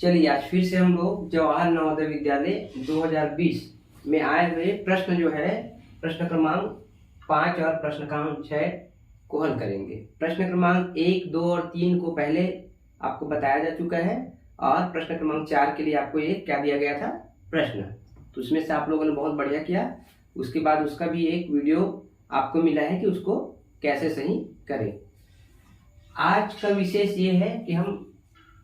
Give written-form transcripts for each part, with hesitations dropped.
चलिए आज फिर से हम लोग जवाहर नवोदय विद्यालय 2020 में आए हुए प्रश्न जो है प्रश्न क्रमांक 5 और प्रश्न क्रमांक 6 को हल करेंगे। प्रश्न क्रमांक 1, 2 और 3 को पहले आपको बताया जा चुका है और प्रश्न क्रमांक 4 के लिए आपको एक क्या दिया गया था, प्रश्न। तो उसमें से आप लोगों ने बहुत बढ़िया किया। उसके बाद उसका भी एक वीडियो आपको मिला है कि उसको कैसे सही करें। आज का विशेष ये है कि हम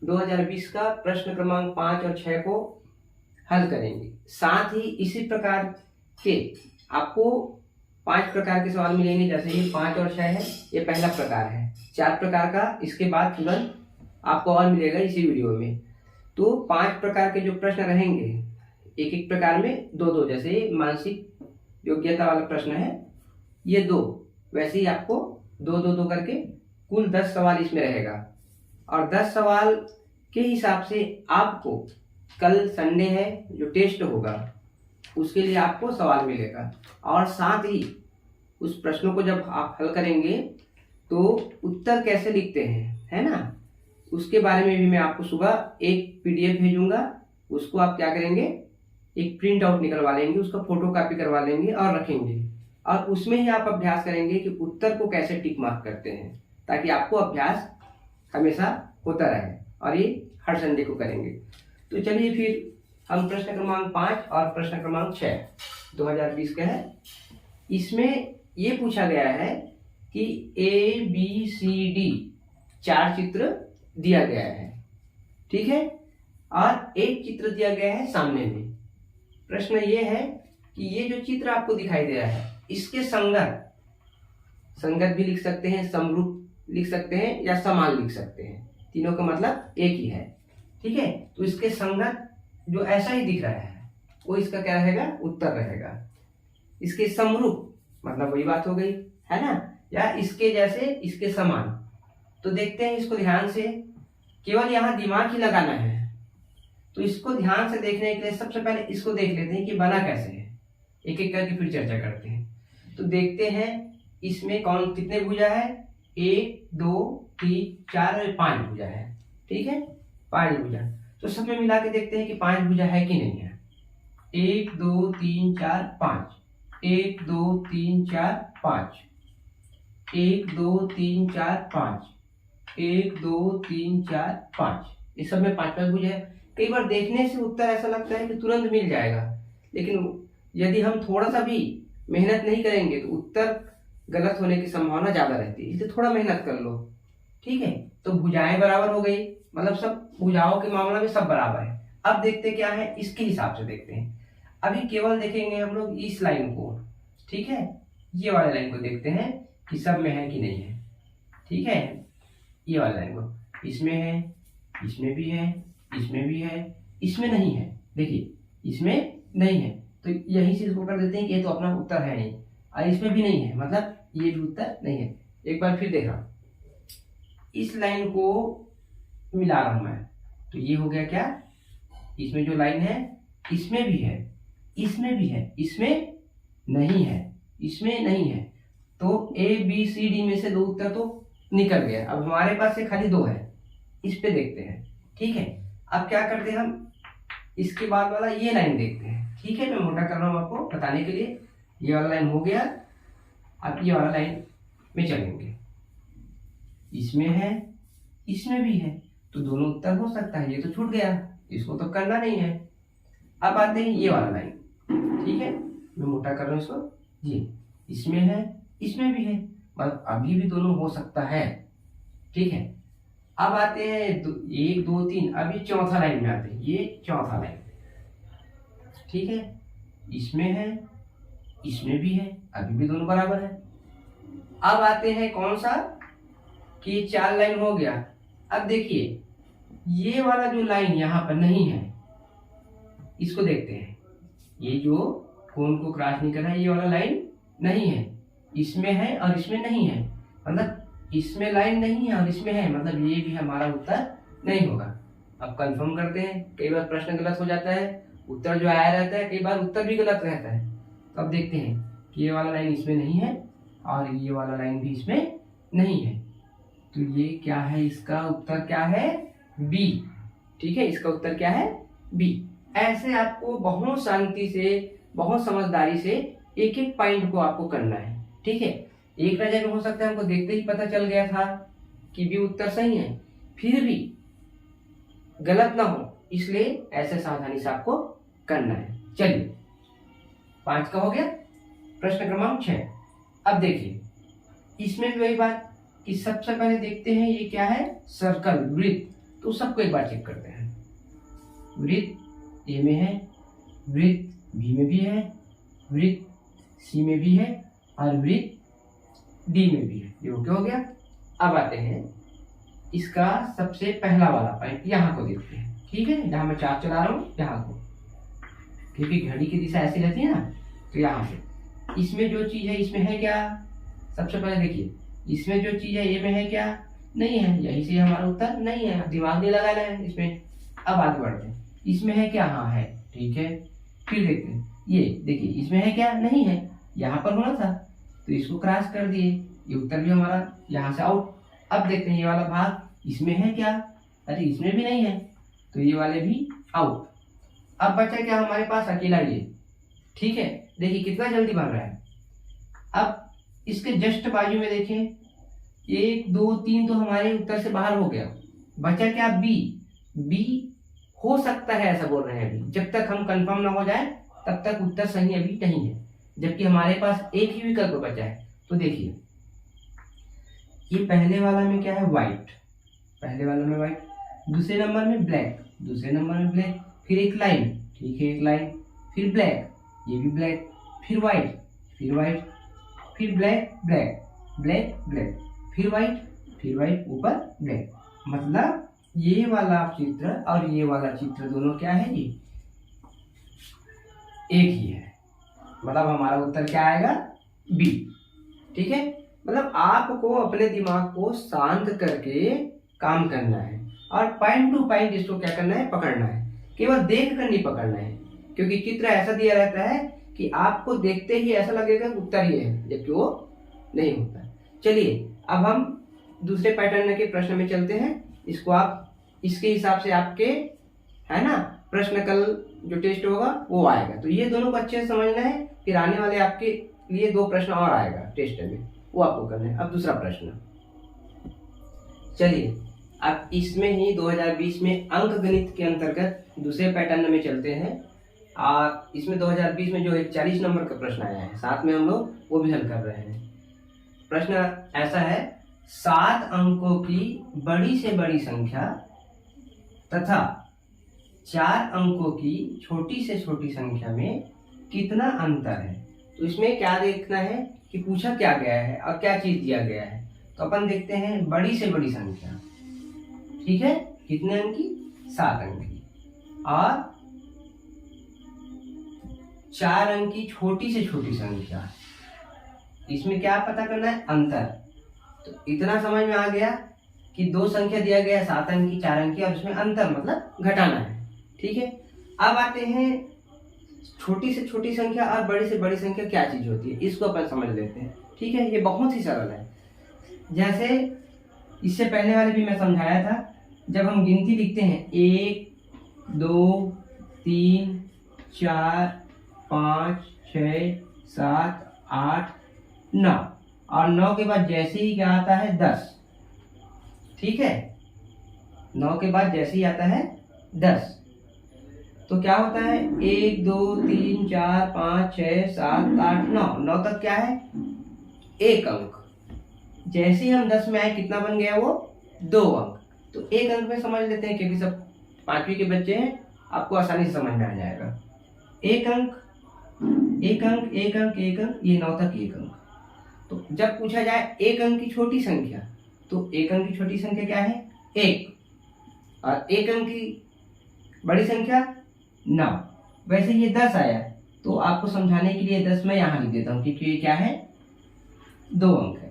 2020 का प्रश्न क्रमांक 5 और 6 को हल करेंगे। साथ ही इसी प्रकार के आपको 5 प्रकार के सवाल मिलेंगे। जैसे ये 5 और 6 है, ये पहला प्रकार है। 4 प्रकार का इसके बाद तुरंत आपको और मिलेगा इसी वीडियो में। तो 5 प्रकार के जो प्रश्न रहेंगे, एक एक प्रकार में 2-2, जैसे मानसिक योग्यता वाला प्रश्न है ये 2, वैसे ही आपको 2-2 करके कुल 10 सवाल इसमें रहेगा। और 10 सवाल के हिसाब से आपको कल संडे है जो टेस्ट होगा उसके लिए आपको सवाल मिलेगा। और साथ ही उस प्रश्नों को जब आप हल करेंगे तो उत्तर कैसे लिखते हैं, है ना, उसके बारे में भी मैं आपको सुबह एक PDF भेजूंगा। उसको आप क्या करेंगे, एक प्रिंट आउट निकलवा लेंगे, उसका फोटो कॉपी करवा लेंगे और रखेंगे। और उसमें ही आप अभ्यास करेंगे कि उत्तर को कैसे टिक मार्क करते हैं, ताकि आपको अभ्यास हमेशा होता रहे। और ये हर संडे को करेंगे। तो चलिए फिर हम प्रश्न क्रमांक 5 और प्रश्न क्रमांक 6 2020 का है। इसमें ये पूछा गया है कि ABCD 4 चित्र दिया गया है, ठीक है, और एक चित्र दिया गया है सामने में। प्रश्न ये है कि ये जो चित्र आपको दिखाई दे रहा है इसके संगत भी लिख सकते हैं, समरूप लिख सकते हैं या समान लिख सकते हैं। तीनों का मतलब एक ही है, ठीक है। तो इसके संगत जो ऐसा ही दिख रहा है वो इसका क्या रहेगा, उत्तर रहेगा। इसके समरूप मतलब वही बात हो गई, है ना, या इसके जैसे इसके समान। तो देखते हैं इसको ध्यान से, केवल यहाँ दिमाग ही लगाना है। तो इसको ध्यान से देखने के लिए सबसे पहले इसको देख लेते हैं कि बना कैसे है, एक एक करके फिर चर्चा करते हैं। तो देखते हैं इसमें कौन कितने भुजा है, 1, 2, 3, 4 और 5 भुजा है, ठीक है, 5 भुजा। तो सब में मिला के देखते हैं कि 5 भुजा है कि नहीं है। 1, 2, 3, 4, 5, 1, 2, 3, 4, 5, 1, 2, 3, 4, 5, 1, 2, 3, 4, 5। इस सब में 5-5 भुजा है। कई बार देखने से उत्तर ऐसा लगता है कि तुरंत मिल जाएगा, लेकिन यदि हम थोड़ा सा भी मेहनत नहीं करेंगे तो उत्तर गलत होने की संभावना ज्यादा रहती है। इसलिए थोड़ा मेहनत कर लो, ठीक है। तो भुजाएं बराबर हो गई, मतलब सब भुजाओं के मामले में सब बराबर है। अब देखते क्या है, इसके हिसाब से देखते हैं। अभी केवल देखेंगे हम लोग इस लाइन को, ठीक है, ये वाले लाइन को देखते हैं कि सब में है कि नहीं है, ठीक है। ये वाले लाइन को, इसमें है, इसमें भी है, इसमें भी है, इसमें नहीं है। देखिए इसमें नहीं है तो यही से इसको कर देते हैं कि ये तो अपना उत्तर है नहीं, और इसमें भी नहीं है मतलब ये भी उत्तर नहीं है। एक बार फिर देखा, इस लाइन को मिला रहा हूं मैं, तो ये हो गया क्या, इसमें जो लाइन है इसमें भी है, इसमें भी है, इसमें नहीं है, इसमें नहीं है। तो ABCD में से 2 उत्तर तो निकल गया। अब हमारे पास से खाली 2 है, इस पे देखते हैं, ठीक है। अब क्या करते हैं, हम इसके बाद वाला ये लाइन देखते हैं, ठीक है। मैं मोटा कर रहा हूं आपको बताने के लिए। ये वाला लाइन हो गया, अब ये वाला लाइन में चलेंगे। इसमें है, इसमें भी है, तो दोनों उत्तर हो सकता है। ये तो छूट गया, इसको तो करना नहीं है। अब आते हैं ये वाला लाइन, ठीक है, मैं मोटा कर रहा हूं इसको। जी, इसमें है, इसमें भी है, मतलब अभी भी दोनों हो सकता है, ठीक है। अब आते हैं 1, 2, 3, अभी चौथा लाइन में आते हैं। ये चौथा लाइन, ठीक है, इसमें है, इसमें भी है, अभी भी दोनों बराबर है। अब आते हैं कौन सा, कि 4 लाइन हो गया। अब देखिए ये वाला जो लाइन यहाँ पर नहीं है, इसको देखते हैं। ये जो कोन को क्रॉस नहीं कर रहा है, ये वाला लाइन नहीं है, इसमें है और इसमें नहीं है, मतलब इसमें लाइन नहीं है और इसमें है, मतलब ये भी हमारा उत्तर नहीं होगा। अब कंफर्म करते हैं, कई बार प्रश्न गलत हो जाता है, उत्तर जो आया रहता है, कई बार उत्तर भी गलत रहता है। तो अब देखते हैं कि ये वाला लाइन इसमें नहीं है और ये वाला लाइन भी इसमें नहीं है। तो ये क्या है, इसका उत्तर क्या है, B। ठीक है, इसका उत्तर क्या है? बी। ऐसे आपको बहुत शांति से, बहुत समझदारी से एक एक पॉइंट को आपको करना है। ठीक है, एक नजर में हो सकता है हमको देखते ही पता चल गया था कि बी उत्तर सही है, फिर भी गलत ना हो, इसलिए ऐसे सावधानी से आपको करना है। चलिए, 5 का हो गया। प्रश्न क्रमांक 6। अब देखिए, इसमें भी वही बात कि सबसे पहले देखते हैं ये क्या है, सर्कल, वृत्त। तो सबको एक बार चेक करते हैं। वृत्त ए में है, वृत्त बी में भी है, वृत्त सी में भी है और वृत्त डी में भी है। ये ओके हो गया। अब आते हैं इसका सबसे पहला वाला पॉइंट, यहाँ को देखते हैं। ठीक है, जहां मैं चार्ट चला रहा हूँ यहाँ को, क्योंकि घड़ी की दिशा ऐसी रहती है ना, तो यहाँ से इसमें जो चीज है इसमें है क्या, सबसे पहले देखिए इसमें जो चीज है ये में है क्या, नहीं है, यही से हमारा उत्तर नहीं है, दिमाग नहीं लगाना है इसमें। अब आगे बढ़ते हैं, इसमें है क्या, हाँ है, ठीक है। फिर देखते हैं, ये देखिए इसमें है क्या, नहीं है, यहाँ पर होना था तो इसको क्रॉस कर दिए, ये उत्तर भी हमारा यहाँ से आउट। अब देखते हैं ये वाला भाग, इसमें है क्या, अरे इसमें भी नहीं है, तो ये वाले भी आउट। अब बचा क्या हमारे पास, अकेला ये। ठीक है, देखिए कितना जल्दी बन रहा है। अब इसके जस्ट बाजू में देखें, 1 2 3 तो हमारे उत्तर से बाहर हो गया, बचा क्या, बी। बी हो सकता है ऐसा बोल रहे हैं अभी, जब तक हम कंफर्म ना हो जाए तब तक उत्तर सही अभी नहीं है, जबकि हमारे पास एक ही विकल्प बचा है। तो देखिए ये पहले वाला में क्या है, व्हाइट, पहले वाला में व्हाइट, दूसरे नंबर में ब्लैक, दूसरे नंबर में ब्लैक, फिर एक लाइन, ठीक है एक लाइन, फिर ब्लैक, ये भी ब्लैक, फिर व्हाइट, फिर व्हाइट, फिर ब्लैक ब्लैक ब्लैक ब्लैक, फिर व्हाइट, ऊपर ब्लैक। मतलब ये वाला चित्र और ये वाला चित्र दोनों क्या है जी, एक ही है। मतलब हमारा उत्तर क्या आएगा, बी। ठीक है, मतलब आपको अपने दिमाग को शांत करके काम करना है और पॉइंट टू पॉइंट इसको क्या करना है, पकड़ना है। केवल देख कर नहीं पकड़ना है, क्योंकि चित्र ऐसा दिया रहता है कि आपको देखते ही ऐसा लगेगा उत्तर ये है, जबकि वो नहीं होता। चलिए अब हम दूसरे पैटर्न के प्रश्न में चलते हैं। इसको आप इसके हिसाब से आपके है ना प्रश्न कल जो टेस्ट होगा वो आएगा, तो ये दोनों को अच्छे से समझना है। फिर आने वाले आपके लिए 2 प्रश्न और आएगा टेस्ट में, वो आपको करना है। अब दूसरा प्रश्न, चलिए अब इसमें ही 2020 में अंक गणित के अंतर्गत दूसरे पैटर्न में चलते हैं। और इसमें 2020 में जो एक 40 नंबर का प्रश्न आया है, साथ में हम लोग वो भी हल कर रहे हैं। प्रश्न ऐसा है, 7 अंकों की बड़ी से बड़ी संख्या तथा 4 अंकों की छोटी से छोटी संख्या में कितना अंतर है। तो इसमें क्या देखना है कि पूछा क्या गया है और क्या चीज दिया गया है। तो अपन देखते हैं बड़ी से बड़ी संख्या, ठीक है, कितने अंक की, 7 अंक की, और 4 अंक की छोटी से छोटी संख्या। इसमें क्या पता करना है, अंतर। तो इतना समझ में आ गया कि 2 संख्या दिया गया है, 7 अंक की, 4 अंक की, और इसमें अंतर मतलब घटाना है। ठीक है, अब आते हैं छोटी से छोटी संख्या और बड़ी से बड़ी संख्या क्या चीज होती है, इसको अपन समझ लेते हैं। ठीक है, ये बहुत ही सरल है। जैसे इससे पहले वाले भी मैं समझाया था, जब हम गिनती लिखते हैं 1 2 3 4 5 6 7 8 9, और 9 के बाद जैसे ही क्या आता है 10। ठीक है, 9 के बाद जैसे ही आता है 10, तो क्या होता है 1 2 3 4 5 6 7 8 9, 9 तक क्या है 1 अंक। जैसे ही हम 10 में आए कितना बन गया वो 2 अंक। तो 1 अंक में समझ लेते हैं, क्योंकि सब 5वीं के बच्चे हैं, आपको आसानी से समझ में आ जाएगा। 1 अंक 1 अंक 1 अंक 1 अंक, ये 9 तक 1 अंक। तो जब पूछा जाए 1 अंक की छोटी संख्या, तो 1 अंक की छोटी संख्या क्या है 1, और 1 अंक की बड़ी संख्या 9। वैसे ये 10 आया, तो आपको समझाने के लिए 10 मैं यहाँ लिख देता हूँ, क्योंकि ये क्या है 2 अंक है।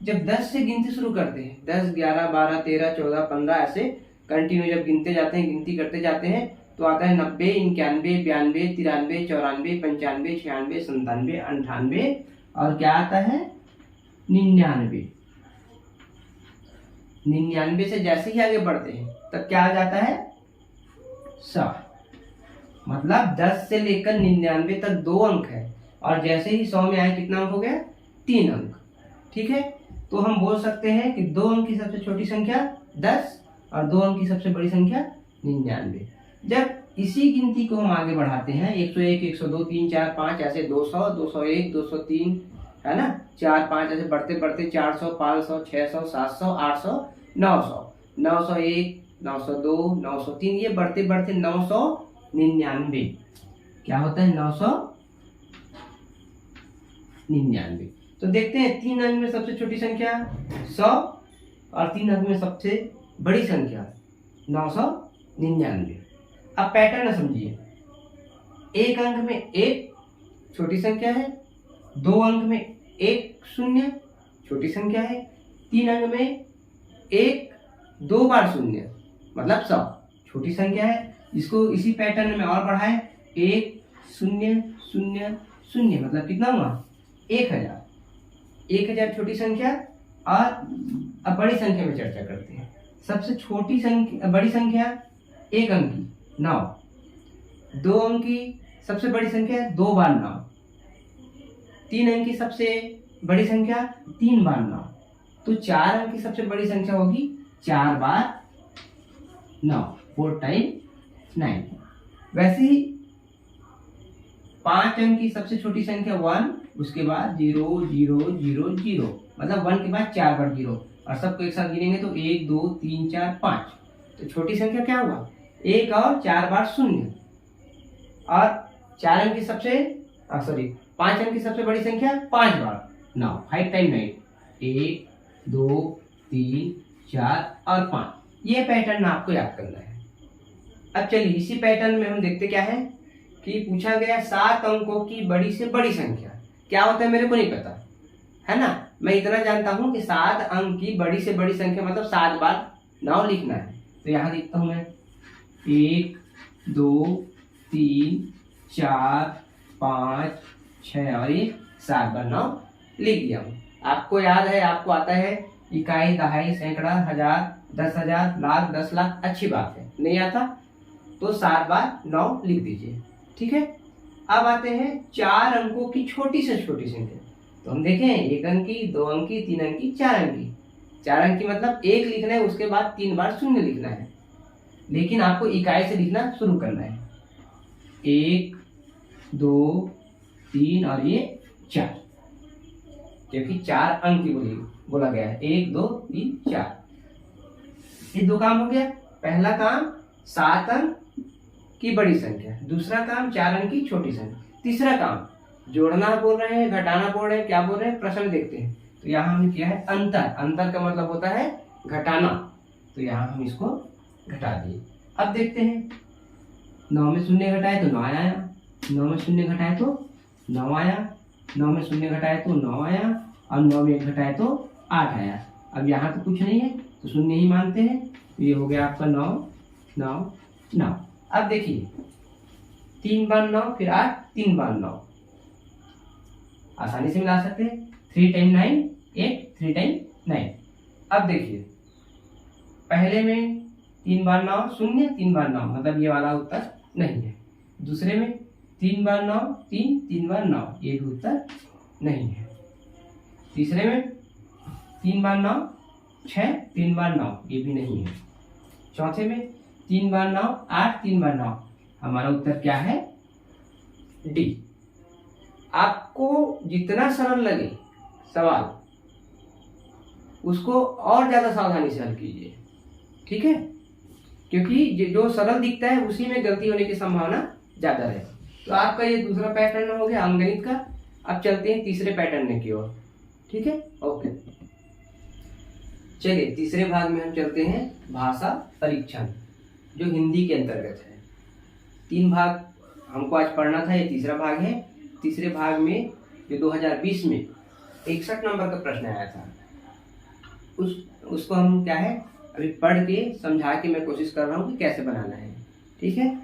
जब 10 से गिनती शुरू करते हैं, 10 11 12 13 14 15 ऐसे कंटिन्यू जब गिनते जाते हैं, गिनती करते जाते हैं, तो आता है 90 91 92 93 94 95 96 97 98, और क्या आता है 99। 99 से जैसे ही आगे बढ़ते हैं तब क्या आ जाता है 100, मतलब 10 से लेकर 99 तक 2 अंक है, और जैसे ही 100 में आए कितना अंक हो गया? 3 अंक। ठीक है, तो हम बोल सकते हैं कि 2 अंक की सबसे छोटी संख्या 10 और 2 अंक की सबसे बड़ी संख्या 99। जब इसी गिनती को हम आगे बढ़ाते हैं 101, 102, 3, 4, 5 ऐसे 200, 201, 203 है ना, 4, 5 ऐसे बढ़ते बढ़ते 400, 500, 600, 700, 800, 900, 901, 902, 903, ये बढ़ते बढ़ते 999 क्या होता है? 999। तो देखते हैं 3 अंक में सबसे छोटी संख्या 100 और 3 अंक में सबसे बड़ी संख्या 999। अब पैटर्न समझिए, 1 अंक में 1 छोटी संख्या है, 2 अंक में 1 शून्य छोटी संख्या है, 3 अंक में 1 2 बार शून्य मतलब 100 छोटी संख्या है। इसको इसी पैटर्न में और बढ़ाएं, 1 0 0 0 मतलब कितना हुआ? 1000। 1000 छोटी संख्या। और अब बड़ी संख्या में चर्चा करते हैं। सबसे छोटी संख्या, बड़ी संख्या 1 अंक की 9, 2 अंक की सबसे बड़ी संख्या 2 बार 9, 3 अंक की सबसे बड़ी संख्या 3 बार 9, तो 4 अंक की सबसे बड़ी संख्या होगी 4 बार 9, 4 टाइम 9। वैसे ही 5 अंक की सबसे छोटी संख्या 1, उसके बाद 0 0 0 0 मतलब 1 के बाद 4 बार 0, और सबको एक साथ गिनेंगे तो 1 2 3 4 5, तो छोटी संख्या क्या हुआ? 1 और 4 बार 0। और 4 अंक की सबसे 5 अंक की सबसे बड़ी संख्या 5 बार 9, 5 टाइम 9, 1 2 3 4 और 5। ये पैटर्न आपको याद करना है। अब चलिए इसी पैटर्न में हम देखते क्या है कि पूछा गया 7 अंकों की बड़ी से बड़ी संख्या क्या होता है, मेरे को नहीं पता है ना। मैं इतना जानता हूं कि 7 अंक की बड़ी से बड़ी संख्या मतलब 7 बार 9 लिखना है। तो यहां लिखता हूं मैं 1 2 3 4 5 6 और ये 7 बार 9 लिख दिया हूं। आपको याद है, आपको आता है इकाई, दहाई, सैकड़ा, हजार, 10,000, लाख, 10 लाख, अच्छी बात है। नहीं आता तो 7 बार 9 लिख दीजिए। ठीक है, अब आते हैं 4 अंकों की छोटी से छोटी संख्या। तो हम देखें 1 अंक की, 2 अंक की, 3 अंक की, 4 अंक की। 4 अंक की मतलब 1 लिखना है, उसके बाद 3 बार 0 लिखना है, लेकिन आपको इकाई से लिखना शुरू करना है। 1 2 3 और ये 4, क्योंकि 4 अंक की बोला गया है। 1 2 3 4, ये 2 काम हो गया। पहला काम 7 अंक की बड़ी संख्या, दूसरा काम 4 अंक की छोटी संख्या, तीसरा काम जोड़ना बोल रहे हैं, घटाना बोल रहे हैं, क्या बोल रहे हैं, प्रश्न देखते हैं। तो यहाँ हमने किया है अंतर। अंतर का मतलब होता है घटाना, तो यहाँ हम इसको घटा दिए। अब देखते हैं 9 में 0 घटाए तो 9 आया, 9 में 0 घटाए तो 9 आया, 9 में 0 घटाए तो 9 आया, और 9 में 1 घटाए तो 8 आया। अब यहाँ तो कुछ नहीं है तो 0 ही मानते हैं, तो ये हो गया आपका 9 9 9। अब देखिए 3 बार 9 फिर 8, 3 बार 9 आसानी से मिला सकते हैं। 3 टाइम 9 8, 3 टाइम 9। अब देखिए पहले में 3 बार 9 0, 3 बार 9 मतलब ये वाला उत्तर नहीं है। दूसरे में 3 बार 9 3, 3 बार 9 ये भी उत्तर नहीं है। तीसरे में 3 बार 9 6, 3 बार 9 ये भी नहीं है। चौथे में 3 बार 9 8, 3 बार 9, हमारा उत्तर क्या है? डी। आपको जितना सरल लगे सवाल उसको और ज्यादा सावधानी से हल कीजिए, ठीक है, क्योंकि जो सरल दिखता है उसी में गलती होने की संभावना ज्यादा है। तो आपका ये दूसरा पैटर्न हो गया अंकगणित का। अब चलते हैं तीसरे पैटर्न की ओर, ठीक है। ओके, चलिए तीसरे भाग में हम चलते हैं भाषा परीक्षण, जो हिंदी के अंतर्गत है। 3 भाग हमको आज पढ़ना था, ये तीसरा भाग है। तीसरे भाग में जो 2020 में 61 नंबर का प्रश्न आया था उसको हम क्या है अभी पढ़ के समझा के मैं कोशिश कर रहा हूँ कि कैसे बनाना है, ठीक है।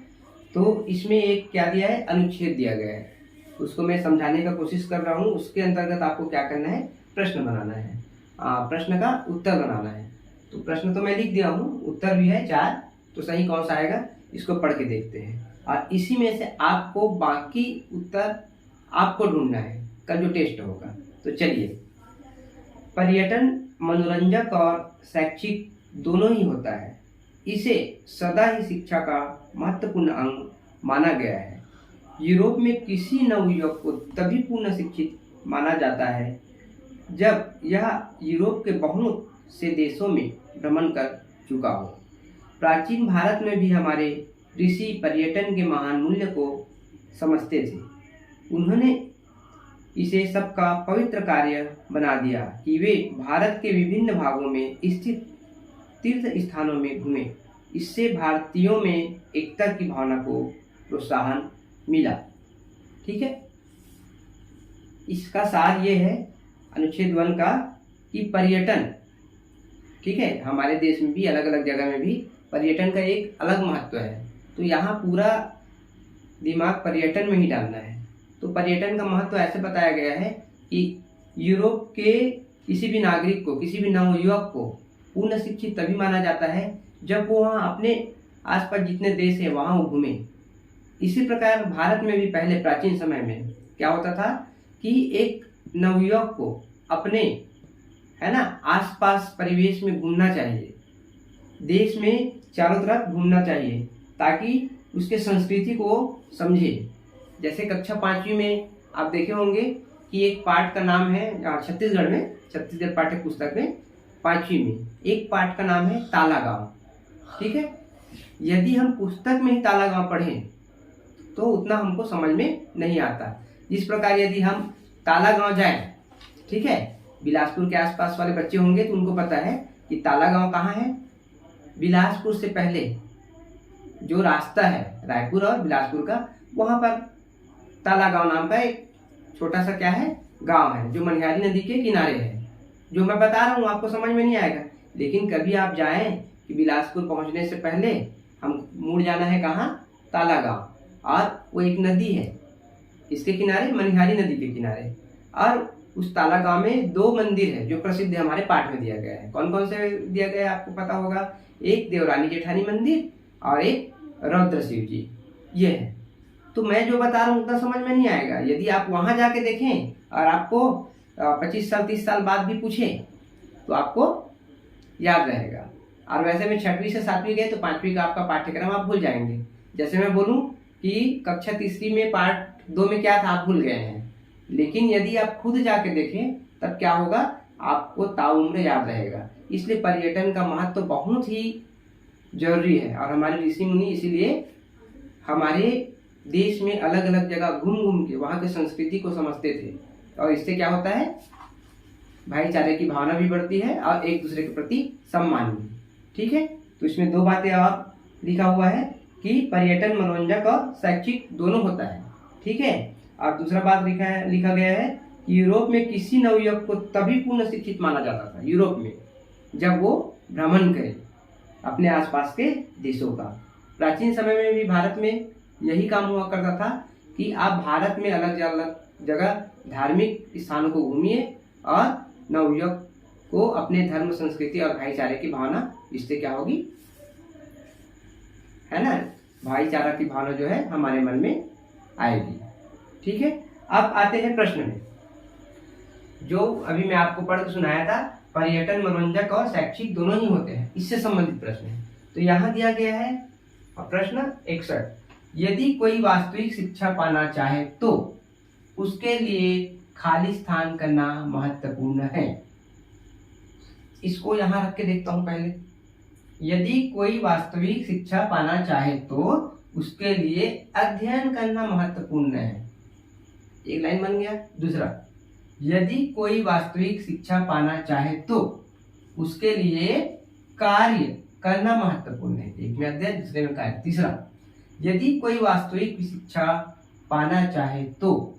तो इसमें एक क्या दिया है, अनुच्छेद दिया गया है, उसको मैं समझाने का कोशिश कर रहा हूँ। उसके अंतर्गत आपको क्या करना है, प्रश्न बनाना है, प्रश्न का उत्तर बनाना है। तो प्रश्न तो मैं लिख दिया हूँ, उत्तर भी है 4, तो सही कौन सा आएगा, इसको पढ़ के देखते हैं और इसी में से आपको बाकी उत्तर आपको ढूंढना है कल जो टेस्ट होगा। तो चलिए, पर्यटन मनोरंजक और शैक्षिक दोनों ही होता है। इसे सदा ही शिक्षा का महत्वपूर्ण अंग माना गया है। यूरोप में किसी नवयुवक को तभी पूर्ण शिक्षित माना जाता है जब यह यूरोप के बहुत से देशों में भ्रमण कर चुका हो। प्राचीन भारत में भी हमारे ऋषि पर्यटन के महान मूल्य को समझते थे। उन्होंने इसे सबका पवित्र कार्य बना दिया कि वे भारत के विभिन्न भागों में स्थित तीर्थ स्थानों में घूमे। इससे भारतीयों में एकता की भावना को प्रोत्साहन मिला। ठीक है, इसका सार ये है अनुच्छेद 1 का कि पर्यटन, ठीक है, हमारे देश में भी अलग अलग जगह में भी पर्यटन का एक अलग महत्व है। तो यहाँ पूरा दिमाग पर्यटन में ही डालना है। तो पर्यटन का महत्व ऐसे बताया गया है कि यूरोप के किसी भी नागरिक को, किसी भी नवयुवक को पूर्ण शिक्षित तभी माना जाता है जब वो वहाँ अपने आसपास जितने देश है वहाँ वो घूमे। इसी प्रकार भारत में भी पहले प्राचीन समय में क्या होता था कि एक नवयुवक को अपने, है ना, आसपास परिवेश में घूमना चाहिए, देश में चारों तरफ घूमना चाहिए ताकि उसके संस्कृति को समझे। जैसे कक्षा 5वीं में आप देखे होंगे कि एक पाठ का नाम है छत्तीसगढ़ में, छत्तीसगढ़ पाठ्य पुस्तक में 5वीं में एक पाठ का नाम है ताला गाँव। ठीक है, यदि हम पुस्तक में ही ताला गाँव पढ़ें तो उतना हमको समझ में नहीं आता। इस प्रकार यदि हम ताला गाँव जाएं, ठीक है, बिलासपुर के आसपास वाले बच्चे होंगे तो उनको पता है कि ताला गाँव कहाँ है। बिलासपुर से पहले जो रास्ता है रायपुर और बिलासपुर का, वहाँ पर ताला गाँव नाम का एक छोटा सा क्या है गांव है जो मनिहारी नदी के किनारे है। जो मैं बता रहा हूँ आपको समझ में नहीं आएगा, लेकिन कभी आप जाएं कि बिलासपुर पहुँचने से पहले हम मुड़ जाना है कहाँ, ताला गाँव, और वो एक नदी है इसके किनारे, मनिहारी नदी के किनारे। और उस ताला गांव में 2 मंदिर है जो प्रसिद्ध है, हमारे पाठ में दिया गया है। कौन कौन से दिया गया है आपको पता होगा, एक देवरानी जेठानी मंदिर और एक रौद्र शिव जी, ये है। तो मैं जो बता रहा हूँ उतना समझ में नहीं आएगा। यदि आप वहाँ जाके देखें और आपको 25 साल 30 साल बाद भी पूछें तो आपको याद रहेगा। और वैसे में 6वीं से 7वीं गए तो 5वीं का आपका पाठ्यक्रम आप भूल जाएंगे। जैसे मैं बोलूँ कि कक्षा 3री में पार्ट 2 में क्या था आप भूल गए हैं, लेकिन यदि आप खुद जाके देखें तब क्या होगा, आपको ताउम्र याद रहेगा। इसलिए पर्यटन का महत्व बहुत ही जरूरी है। और हमारे ऋषि मुनि इसीलिए हमारे देश में अलग अलग जगह घूम घूम के वहाँ की संस्कृति को समझते थे। और इससे क्या होता है, भाईचारे की भावना भी बढ़ती है और एक दूसरे के प्रति सम्मान भी। ठीक है, तो इसमें 2 बातें और लिखा हुआ है कि पर्यटन मनोरंजक और शैक्षिक दोनों होता है। ठीक है, और दूसरा बात लिखा गया है कि यूरोप में किसी नवयुवक को तभी पूर्ण शिक्षित माना जाता था, यूरोप में, जब वो भ्रमण करे अपने आसपास के देशों का। प्राचीन समय में भी भारत में यही काम हुआ करता था कि आप भारत में अलग अलग जगह धार्मिक स्थानों को घूमिए और नवयुवक को अपने धर्म, संस्कृति और भाईचारे की भावना, इससे क्या होगी, है ना, भाईचारा की भावना जो है हमारे मन में आएगी। ठीक है, अब आते हैं प्रश्न में, जो अभी मैं आपको पढ़ के सुनाया था, पर्यटन मनोरंजक और शैक्षिक दोनों ही होते हैं, इससे संबंधित प्रश्न है। तो यहाँ दिया गया है प्रश्न 61, यदि कोई वास्तविक शिक्षा पाना चाहे तो उसके लिए खाली स्थान करना महत्वपूर्ण है। इसको यहाँ रख के देखता हूँ पहले। यदि कोई वास्तविक शिक्षा पाना चाहे तो उसके लिए अध्ययन करना महत्वपूर्ण है, एक लाइन बन गया। दूसरा, यदि कोई वास्तविक शिक्षा पाना चाहे तो उसके लिए कार्य करना महत्वपूर्ण है, एक में अध्ययन दूसरे में कार्य। तीसरा, यदि कोई वास्तविक शिक्षा पाना चाहे तो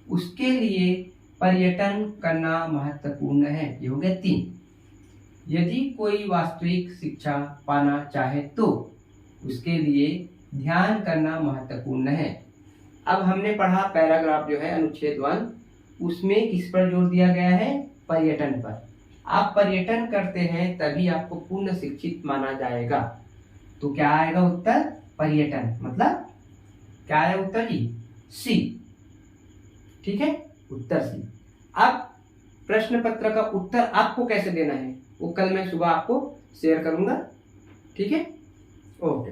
उसके लिए पर्यटन करना महत्वपूर्ण है, ये हो गया 3। यदि कोई वास्तविक शिक्षा पाना चाहे तो उसके लिए ध्यान करना महत्वपूर्ण है। अब हमने पढ़ा पैराग्राफ जो है अनुच्छेद 1, उसमें किस पर जोर दिया गया है, पर्यटन पर। आप पर्यटन करते हैं तभी आपको पूर्ण शिक्षित माना जाएगा। तो क्या आएगा उत्तर, पर्यटन, मतलब क्या है उत्तर जी? सी। ठीक है, उत्तर सी। अब प्रश्न पत्र का उत्तर आपको कैसे देना है वो कल मैं सुबह आपको शेयर करूंगा। ठीक है, ओके।